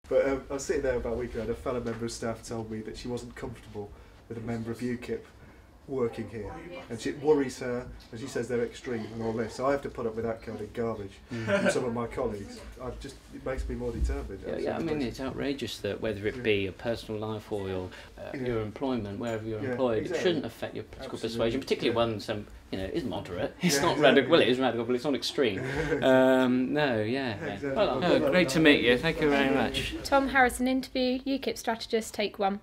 But I was sitting there about a week ago and a fellow member of staff told me that she wasn't comfortable with a member of UKIP working here, and it worries her, and she says they're extreme and all this. So I have to put up with that kind of garbage from some of my colleagues. It makes me more determined. Yeah, I mean, it's outrageous that whether it be your personal life or your employment, wherever you're employed, exactly. It shouldn't affect your political persuasion, particularly one is moderate. It's not radical. Well, it is radical, but it's not extreme. Exactly. Well, great to meet you. Thank you very much. Tom Harrison interview, UKIP strategist, take 1.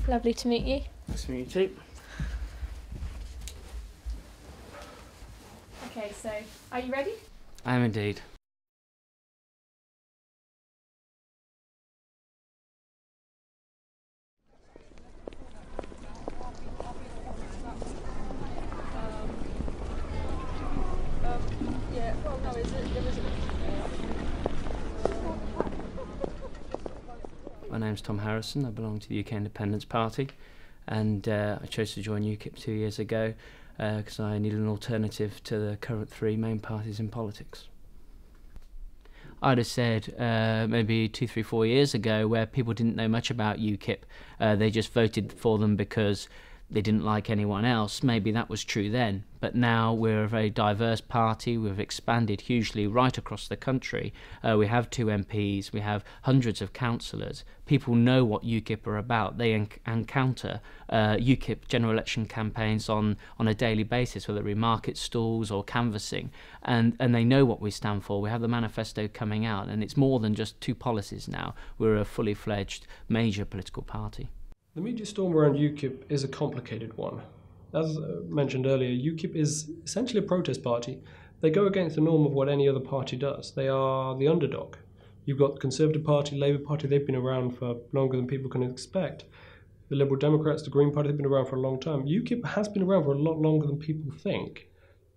Lovely to meet you. Nice to meet you too. Okay, so are you ready? I am indeed. My name's Tom Harrison. I belong to the UK Independence Party, and I chose to join UKIP 2 years ago because I needed an alternative to the current 3 main parties in politics. I'd have said maybe 2, 3, 4 years ago, where people didn't know much about UKIP, they just voted for them because they didn't like anyone else. Maybe that was true then, but now we're a very diverse party. We've expanded hugely right across the country. We have 2 MPs, we have hundreds of councillors. People know what UKIP are about. They encounter UKIP general election campaigns on a daily basis, whether it be market stalls or canvassing, and they know what we stand for. We have the manifesto coming out, and it's more than just 2 policies now. We're a fully fledged major political party. The media storm around UKIP is a complicated one. As mentioned earlier, UKIP is essentially a protest party. They go against the norm of what any other party does. They are the underdog. You've got the Conservative Party, Labour Party, they've been around for longer than people can expect. The Liberal Democrats, the Green Party, they've been around for a long time. UKIP has been around for a lot longer than people think.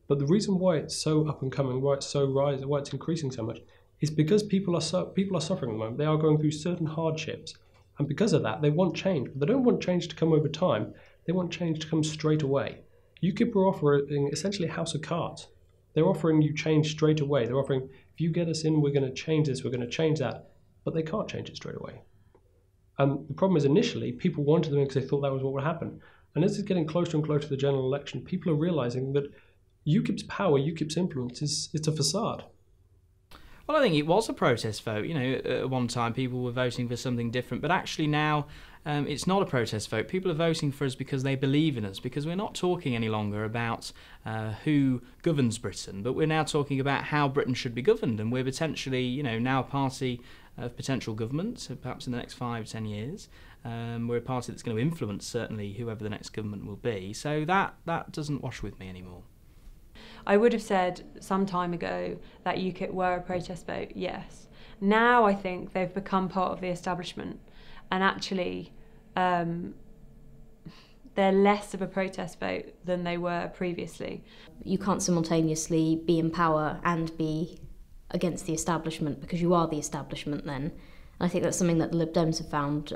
But the reason why it's so up and coming, why it's so rising, why it's increasing so much, is because people are suffering at the moment. They are going through certain hardships. And because of that, they want change. But they don't want change to come over time. They want change to come straight away. UKIP are offering essentially a house of cards. They're offering you change straight away. They're offering, if you get us in, we're going to change this, we're going to change that. But they can't change it straight away. And the problem is, initially, people wanted them because they thought that was what would happen. And as it's getting closer and closer to the general election, people are realising that UKIP's power, UKIP's influence, it's a facade. Well, I think it was a protest vote. At one time people were voting for something different, but actually now it's not a protest vote. People are voting for us because they believe in us, because we're not talking any longer about who governs Britain, but we're now talking about how Britain should be governed, and we're potentially, now a party of potential government, perhaps in the next 5 to 10 years. We're a party that's going to influence, certainly, whoever the next government will be. So that doesn't wash with me anymore. I would have said some time ago that UKIP were a protest vote, yes. Now I think they've become part of the establishment, and actually they're less of a protest vote than they were previously. You can't simultaneously be in power and be against the establishment, because you are the establishment then. And I think that's something that the Lib Dems have found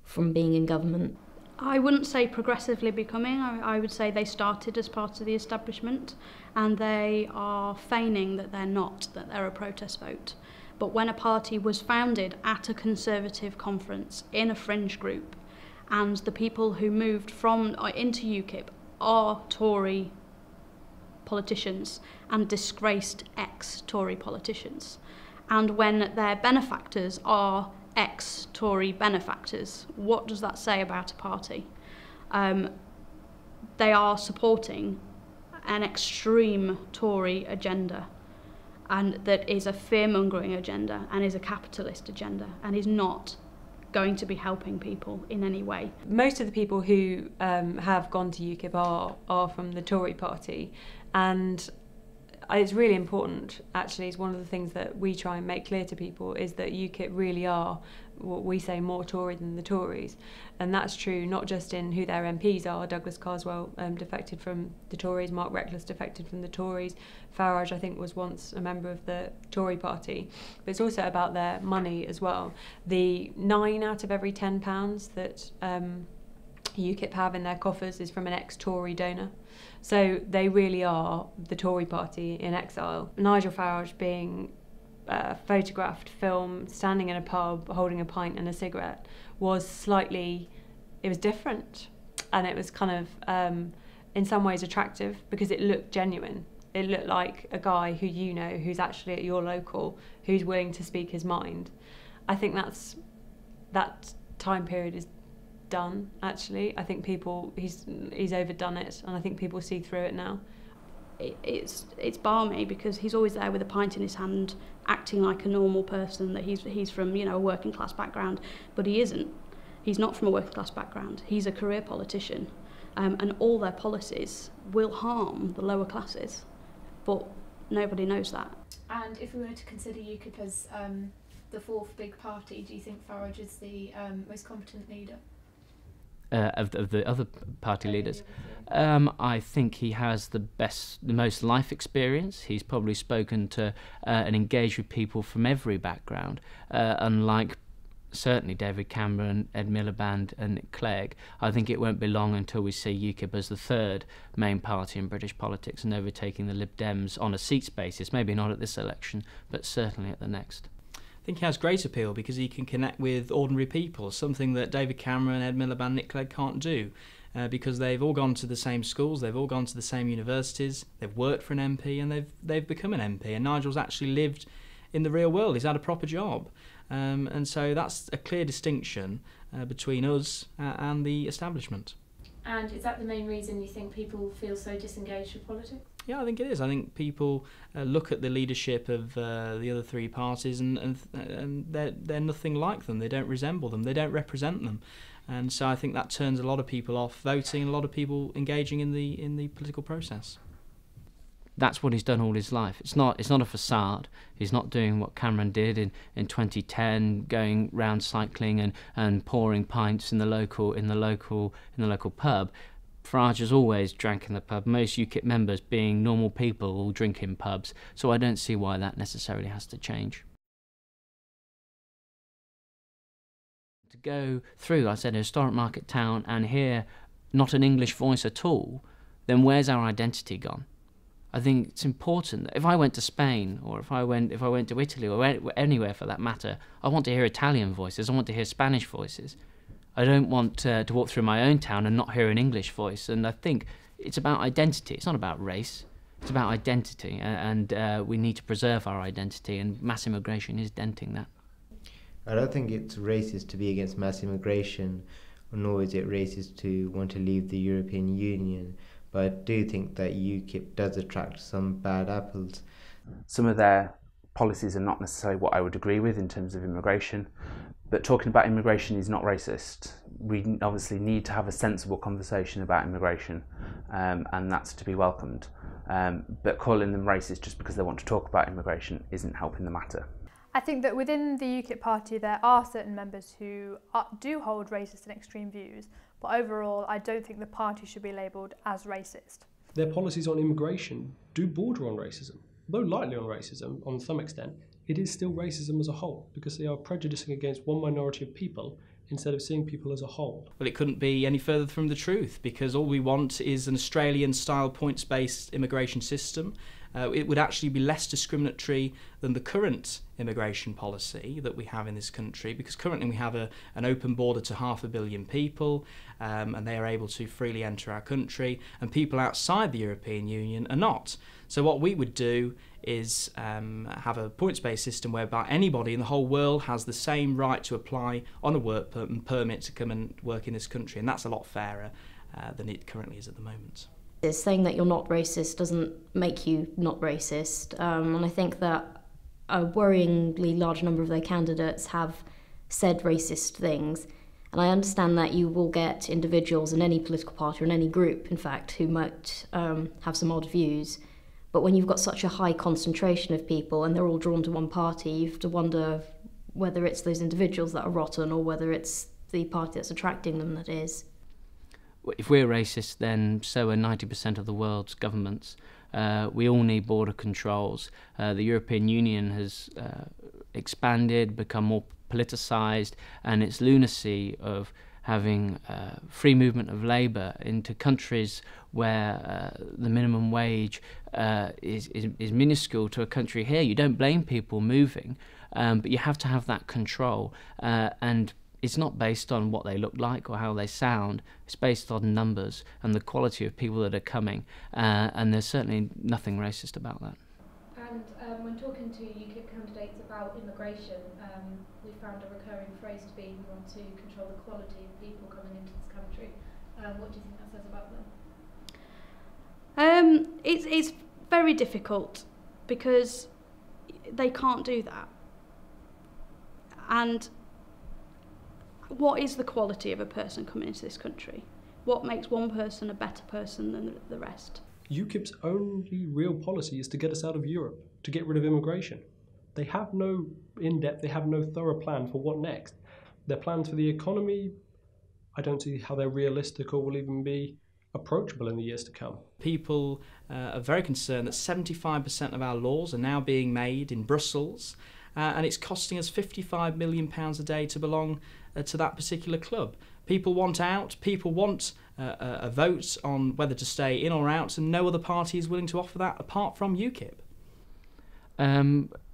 from being in government. I wouldn't say progressively becoming. I would say they started as part of the establishment, and they are feigning that they're not, that they're a protest vote. But when a party was founded at a Conservative conference in a fringe group, and the people who moved into UKIP are Tory politicians and disgraced ex-Tory politicians, and when their benefactors are ex-Tory benefactors, what does that say about a party? They are supporting an extreme Tory agenda, and that is a fear-mongering agenda, and is a capitalist agenda, and is not going to be helping people in any way. Most of the people who have gone to UKIP are from the Tory party, and it's really important, actually. It's one of the things that we try and make clear to people, is that UKIP really are what we say more Tory than the Tories, and that's true not just in who their MPs are. Douglas Carswell defected from the Tories, Mark Reckless defected from the Tories, Farage I think was once a member of the Tory party, but it's also about their money as well. The 9 out of every £10 that UKIP have in their coffers is from an ex-Tory donor. So they really are the Tory party in exile. Nigel Farage being photographed, filmed, standing in a pub, holding a pint and a cigarette was it was different. And it was kind of, in some ways, attractive because it looked genuine. It looked like a guy who you know, who's actually at your local, who's willing to speak his mind. I think that time period is done, actually. I think he's overdone it, and I think people see through it now. It's balmy because he's always there with a pint in his hand, acting like a normal person, that he's from, you know, a working class background, but he isn't. He's not from a working class background. He's a career politician, and all their policies will harm the lower classes, but nobody knows that. And if we were to consider UKIP as the fourth big party, do you think Farage is the most competent leader? Of the other party leaders, I think he has the most life experience. He's probably spoken to and engaged with people from every background, unlike certainly David Cameron, Ed Miliband and Nick Clegg. I think it won't be long until we see UKIP as the third main party in British politics and overtaking the Lib Dems on a seats basis, maybe not at this election, but certainly at the next. I think he has great appeal because he can connect with ordinary people, something that David Cameron, Ed Miliband, Nick Clegg can't do, because they've all gone to the same schools, they've all gone to the same universities, they've worked for an MP and they've become an MP, and Nigel's actually lived in the real world, he's had a proper job, and so that's a clear distinction between us and the establishment. And is that the main reason you think people feel so disengaged with politics? Yeah, I think it is. I think people look at the leadership of the other three parties and they're nothing like them. They don't resemble them. They don't represent them. And so I think that turns a lot of people off voting and a lot of people engaging in the political process. That's what he's done all his life. It's not a facade. He's not doing what Cameron did in 2010, going round cycling and pouring pints in the local pub. Farage has always drank in the pub. Most UKIP members, being normal people, will drink in pubs. So I don't see why that necessarily has to change. To go through, I said, a historic market town and hear not an English voice at all, then where's our identity gone? I think it's important that if I went to Spain or if I went to Italy or anywhere for that matter, I want to hear Italian voices, I want to hear Spanish voices. I don't want to walk through my own town and not hear an English voice. And I think it's about identity. It's not about race. It's about identity, and we need to preserve our identity, and mass immigration is denting that. I don't think it's racist to be against mass immigration, nor is it racist to want to leave the European Union. But I do think that UKIP does attract some bad apples. Some of their policies are not necessarily what I would agree with in terms of immigration, but talking about immigration is not racist. We obviously need to have a sensible conversation about immigration, and that's to be welcomed. But calling them racist just because they want to talk about immigration isn't helping the matter. I think that within the UKIP party there are certain members who do hold racist and extreme views, but overall I don't think the party should be labelled as racist. Their policies on immigration do border on racism. Though lightly on racism, on some extent, it is still racism as a whole, because they are prejudicing against one minority of people instead of seeing people as a whole. Well, it couldn't be any further from the truth, because all we want is an Australian-style points-based immigration system. It would actually be less discriminatory than the current immigration policy that we have in this country, because currently we have an open border to 500 million people, and they are able to freely enter our country, and people outside the European Union are not. So what we would do is have a points-based system whereby anybody in the whole world has the same right to apply on a work permit to come and work in this country, and that's a lot fairer than it currently is at the moment. Saying that you're not racist doesn't make you not racist, and I think that a worryingly large number of their candidates have said racist things, and I understand that you will get individuals in any political party or in any group, in fact, who might have some odd views, but when you've got such a high concentration of people and they're all drawn to one party, you have to wonder whether it's those individuals that are rotten or whether it's the party that's attracting them that is. If we're racist, then so are 90% of the world's governments. We all need border controls. The European Union has expanded, become more politicised, and its lunacy of having free movement of labour into countries where the minimum wage is minuscule to a country here. You don't blame people moving, but you have to have that control, and it's not based on what they look like or how they sound. It's based on numbers and the quality of people that are coming, and there's certainly nothing racist about that. And when talking to UKIP candidates about immigration, we found a recurring phrase to be, we want to control the quality of people coming into this country. What do you think that says about them? It's very difficult because they can't do that. And what is the quality of a person coming into this country? What makes one person a better person than the rest? UKIP's only real policy is to get us out of Europe, to get rid of immigration. They have no in-depth, they have no thorough plan for what next. Their plans for the economy, I don't see how they're realistic or will even be approachable in the years to come. People are very concerned that 75% of our laws are now being made in Brussels, and it's costing us £55 million a day to belong to that particular club. People want out, people want a vote on whether to stay in or out, and no other party is willing to offer that apart from UKIP.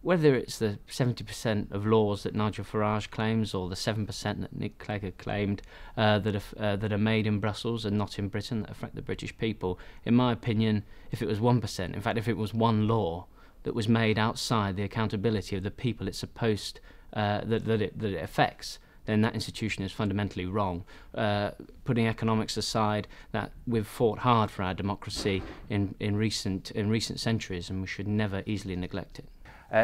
Whether it's the 70% of laws that Nigel Farage claims or the 7% that Nick Clegg claimed that are made in Brussels and not in Britain that affect the British people, in my opinion, if it was 1%, in fact if it was one law that was made outside the accountability of the people it's supposed that it affects, then that institution is fundamentally wrong. Putting economics aside, that we've fought hard for our democracy in recent centuries, and we should never easily neglect it.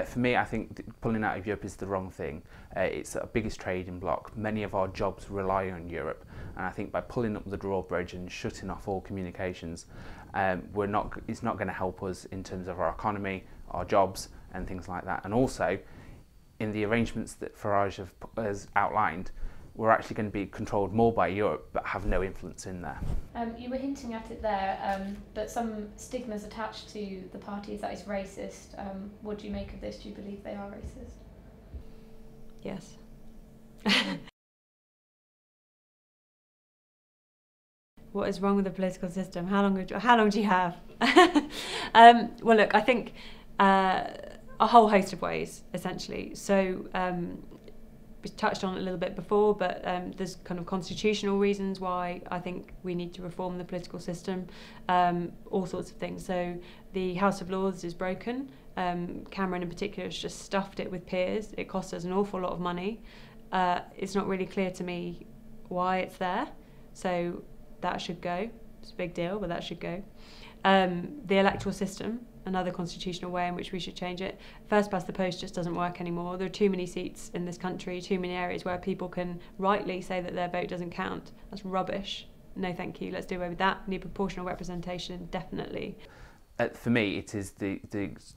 For me, I think pulling out of Europe is the wrong thing. It's our biggest trading bloc. Many of our jobs rely on Europe, and I think by pulling up the drawbridge and shutting off all communications, it's not going to help us in terms of our economy, our jobs, and things like that. And also, in the arrangements that Farage has outlined, we're actually going to be controlled more by Europe but have no influence in there. You were hinting at it there, but some stigmas attached to the party is that it's racist. What do you make of this? Do you believe they are racist? Yes. What is wrong with the political system? How long do you have? Well, look, I think a whole host of ways, essentially. So we touched on it a little bit before, but there's kind of constitutional reasons why I think we need to reform the political system, all sorts of things. So the House of Lords is broken. Cameron in particular has just stuffed it with peers. It costs us an awful lot of money. It's not really clear to me why it's there, so that should go. It's a big deal, but that should go. The electoral system, another constitutional way in which we should change it. First past the post just doesn't work anymore. There are too many seats in this country, too many areas where people can rightly say that their vote doesn't count. That's rubbish. No thank you, let's do away with that. We need proportional representation, definitely. For me, it is the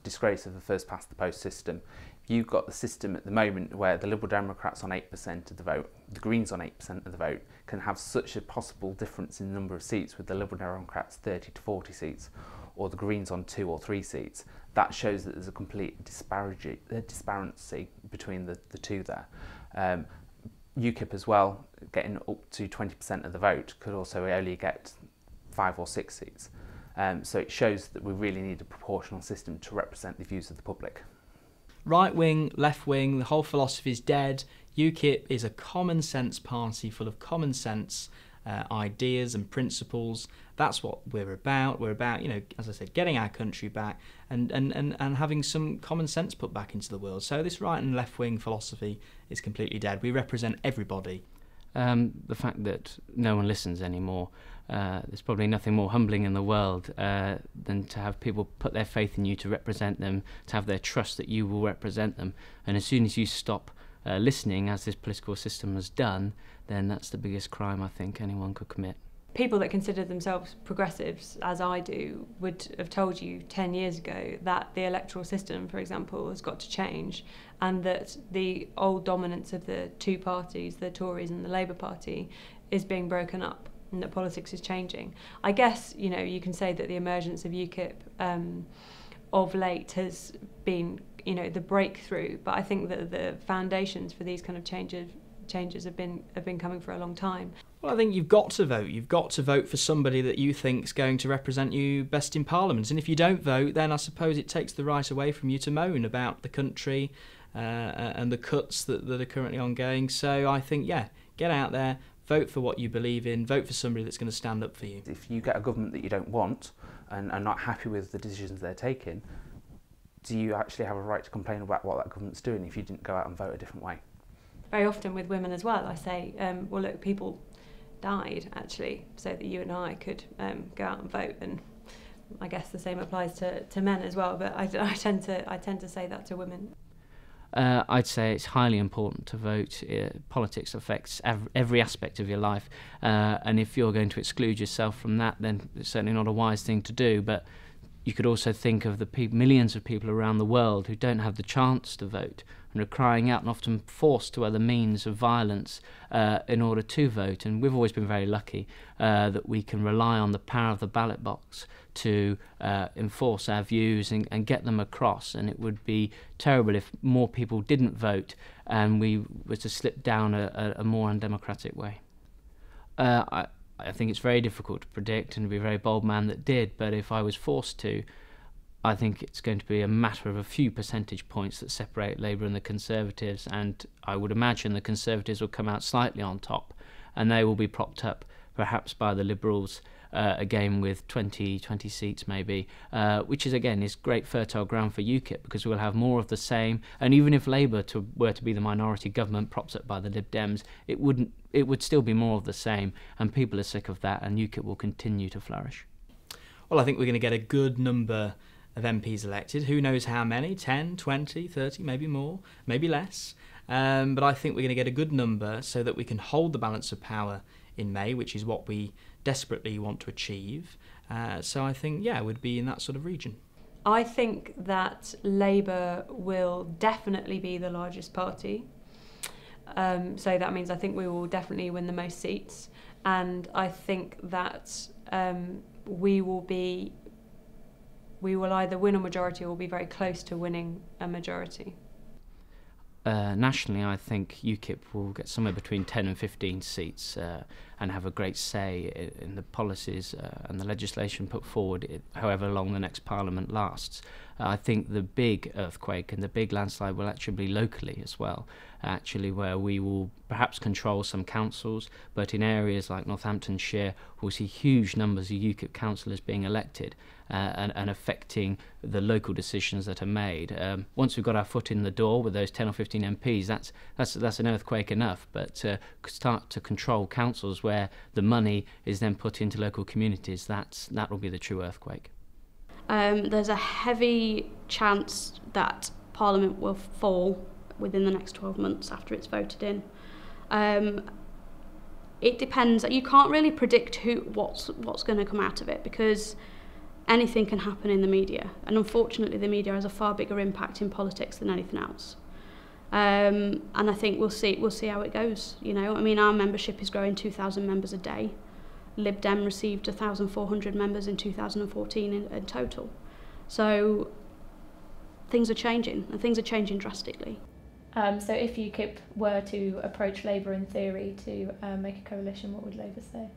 disgrace of the first past the post system. You've got the system at the moment where the Liberal Democrats on 8% of the vote, the Greens on 8% of the vote, can have such a possible difference in the number of seats with the Liberal Democrats 30 to 40 seats, or the Greens on 2 or 3 seats. That shows that there's a complete disparity between the two there. UKIP as well, getting up to 20% of the vote, could also only get 5 or 6 seats. So it shows that we really need a proportional system to represent the views of the public. Right wing, left wing, the whole philosophy is dead. UKIP is a common sense party full of common sense ideas and principles. That's what we're about. We're about, as I said, getting our country back and having some common sense put back into the world. So this right and left wing philosophy is completely dead. We represent everybody. The fact that no one listens anymore, there's probably nothing more humbling in the world than to have people put their faith in you to represent them, to have their trust that you will represent them. And as soon as you stop listening, as this political system has done, then that's the biggest crime I think anyone could commit. People that consider themselves progressives, as I do, would have told you 10 years ago that the electoral system, for example, has got to change, and that the old dominance of the two parties, the Tories and the Labour Party, is being broken up, and that politics is changing. I guess, you can say that the emergence of UKIP of late has been, the breakthrough, but I think that the foundations for these kind of changes changes have been coming for a long time. Well, I think you've got to vote. You've got to vote for somebody that you think's going to represent you best in Parliament. And if you don't vote, then I suppose it takes the right away from you to moan about the country and the cuts that are currently ongoing. So I think, yeah, get out there, vote for what you believe in, vote for somebody that's going to stand up for you. If you get a government that you don't want and are not happy with the decisions they're taking, do you actually have a right to complain about what that government's doing if you didn't go out and vote a different way? Very often with women as well, I say, well, look, people died actually so that you and I could go out and vote, and I guess the same applies to men as well, but I tend to say that to women. I'd say it's highly important to vote. Politics affects every aspect of your life, and if you're going to exclude yourself from that, then it's certainly not a wise thing to do. But you could also think of the millions of people around the world who don't have the chance to vote and are crying out and often forced to other means of violence in order to vote. And we've always been very lucky that we can rely on the power of the ballot box to enforce our views and get them across. And it would be terrible if more people didn't vote and we were to slip down a more undemocratic way. I think it's very difficult to predict, and to be a very bold man that did, but if I was forced to, I think it's going to be a matter of a few percentage points that separate Labour and the Conservatives, and I would imagine the Conservatives will come out slightly on top, and they will be propped up perhaps by the Liberals again with 20 seats maybe, which is great fertile ground for UKIP, because we'll have more of the same. And even if Labour were to be the minority government propped up by the Lib Dems, it would still be more of the same, and people are sick of that, and UKIP will continue to flourish. Well, I think we're going to get a good number of MPs elected. Who knows how many? 10, 20, 30, maybe more, maybe less. But I think we're going to get a good number so that we can hold the balance of power in May, which is what we desperately want to achieve. So I think, yeah, we'd be in that sort of region. I think that Labour will definitely be the largest party. So that means I think we will definitely win the most seats. And I think that we will either win a majority or be very close to winning a majority. Nationally, I think UKIP will get somewhere between 10 and 15 seats and have a great say in the policies and the legislation put forward, however long the next Parliament lasts. I think the big earthquake and the big landslide will actually be locally as well, actually, where we will perhaps control some councils, but in areas like Northamptonshire we'll see huge numbers of UKIP councillors being elected and affecting the local decisions that are made. Once we've got our foot in the door with those 10 or 15 MPs, that's an earthquake enough, but start to control councils where the money is then put into local communities, that will be the true earthquake. There's a heavy chance that Parliament will fall within the next 12 months after it's voted in. It depends. You can't really predict what's going to come out of it, because anything can happen in the media, and unfortunately the media has a far bigger impact in politics than anything else. And I think we'll see how it goes. You know, I mean, our membership is growing 2,000 members a day. Lib Dem received 1,400 members in 2014 in total. So things are changing, and things are changing drastically. So if UKIP were to approach Labour in theory to make a coalition, what would Labour say?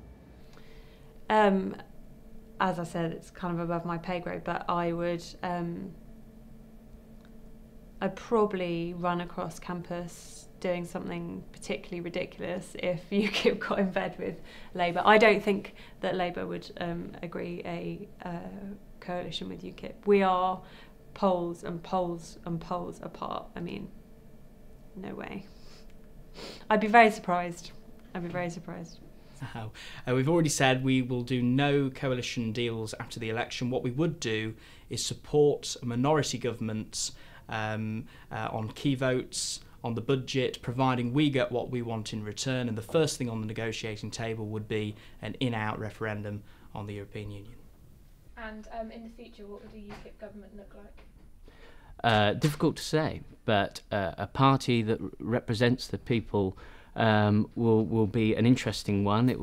As I said, it's kind of above my pay grade, but I'd probably run across campus doing something particularly ridiculous if UKIP got in bed with Labour. I don't think that Labour would agree a coalition with UKIP. We are poles and poles and poles apart. I mean, no way. I'd be very surprised. We've already said we will do no coalition deals after the election. What we would do is support minority governments on key votes, on the budget, providing we get what we want in return. And the first thing on the negotiating table would be an in-out referendum on the European Union. And in the future, what would a UKIP government look like? Difficult to say, but a party that represents the people will be an interesting one. It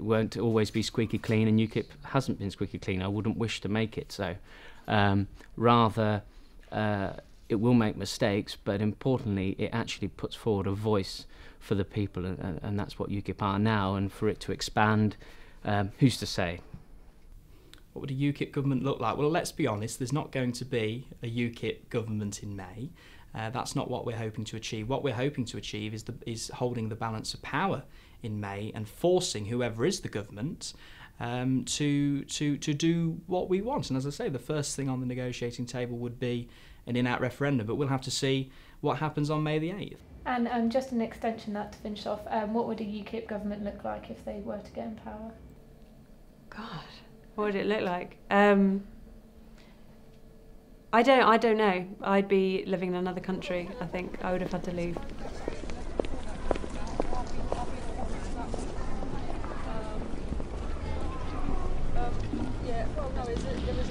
won't always be squeaky clean, and UKIP hasn't been squeaky clean. I wouldn't wish to make it so. Rather, it will make mistakes, but importantly, it actually puts forward a voice for the people, and that's what UKIP are now. And for it to expand, who's to say? What would a UKIP government look like? Well, let's be honest, there's not going to be a UKIP government in May. That's not what we're hoping to achieve. What we're hoping to achieve is holding the balance of power in May and forcing whoever is the government to do what we want. And as I say, the first thing on the negotiating table would be an in-out referendum, but we'll have to see what happens on May the 8th. And just an extension that to finish off, what would a UKIP government look like if they were to get in power? God, what would it look like? I don't know. I'd be living in another country. I think I would have had to leave. Yeah, well, no, there was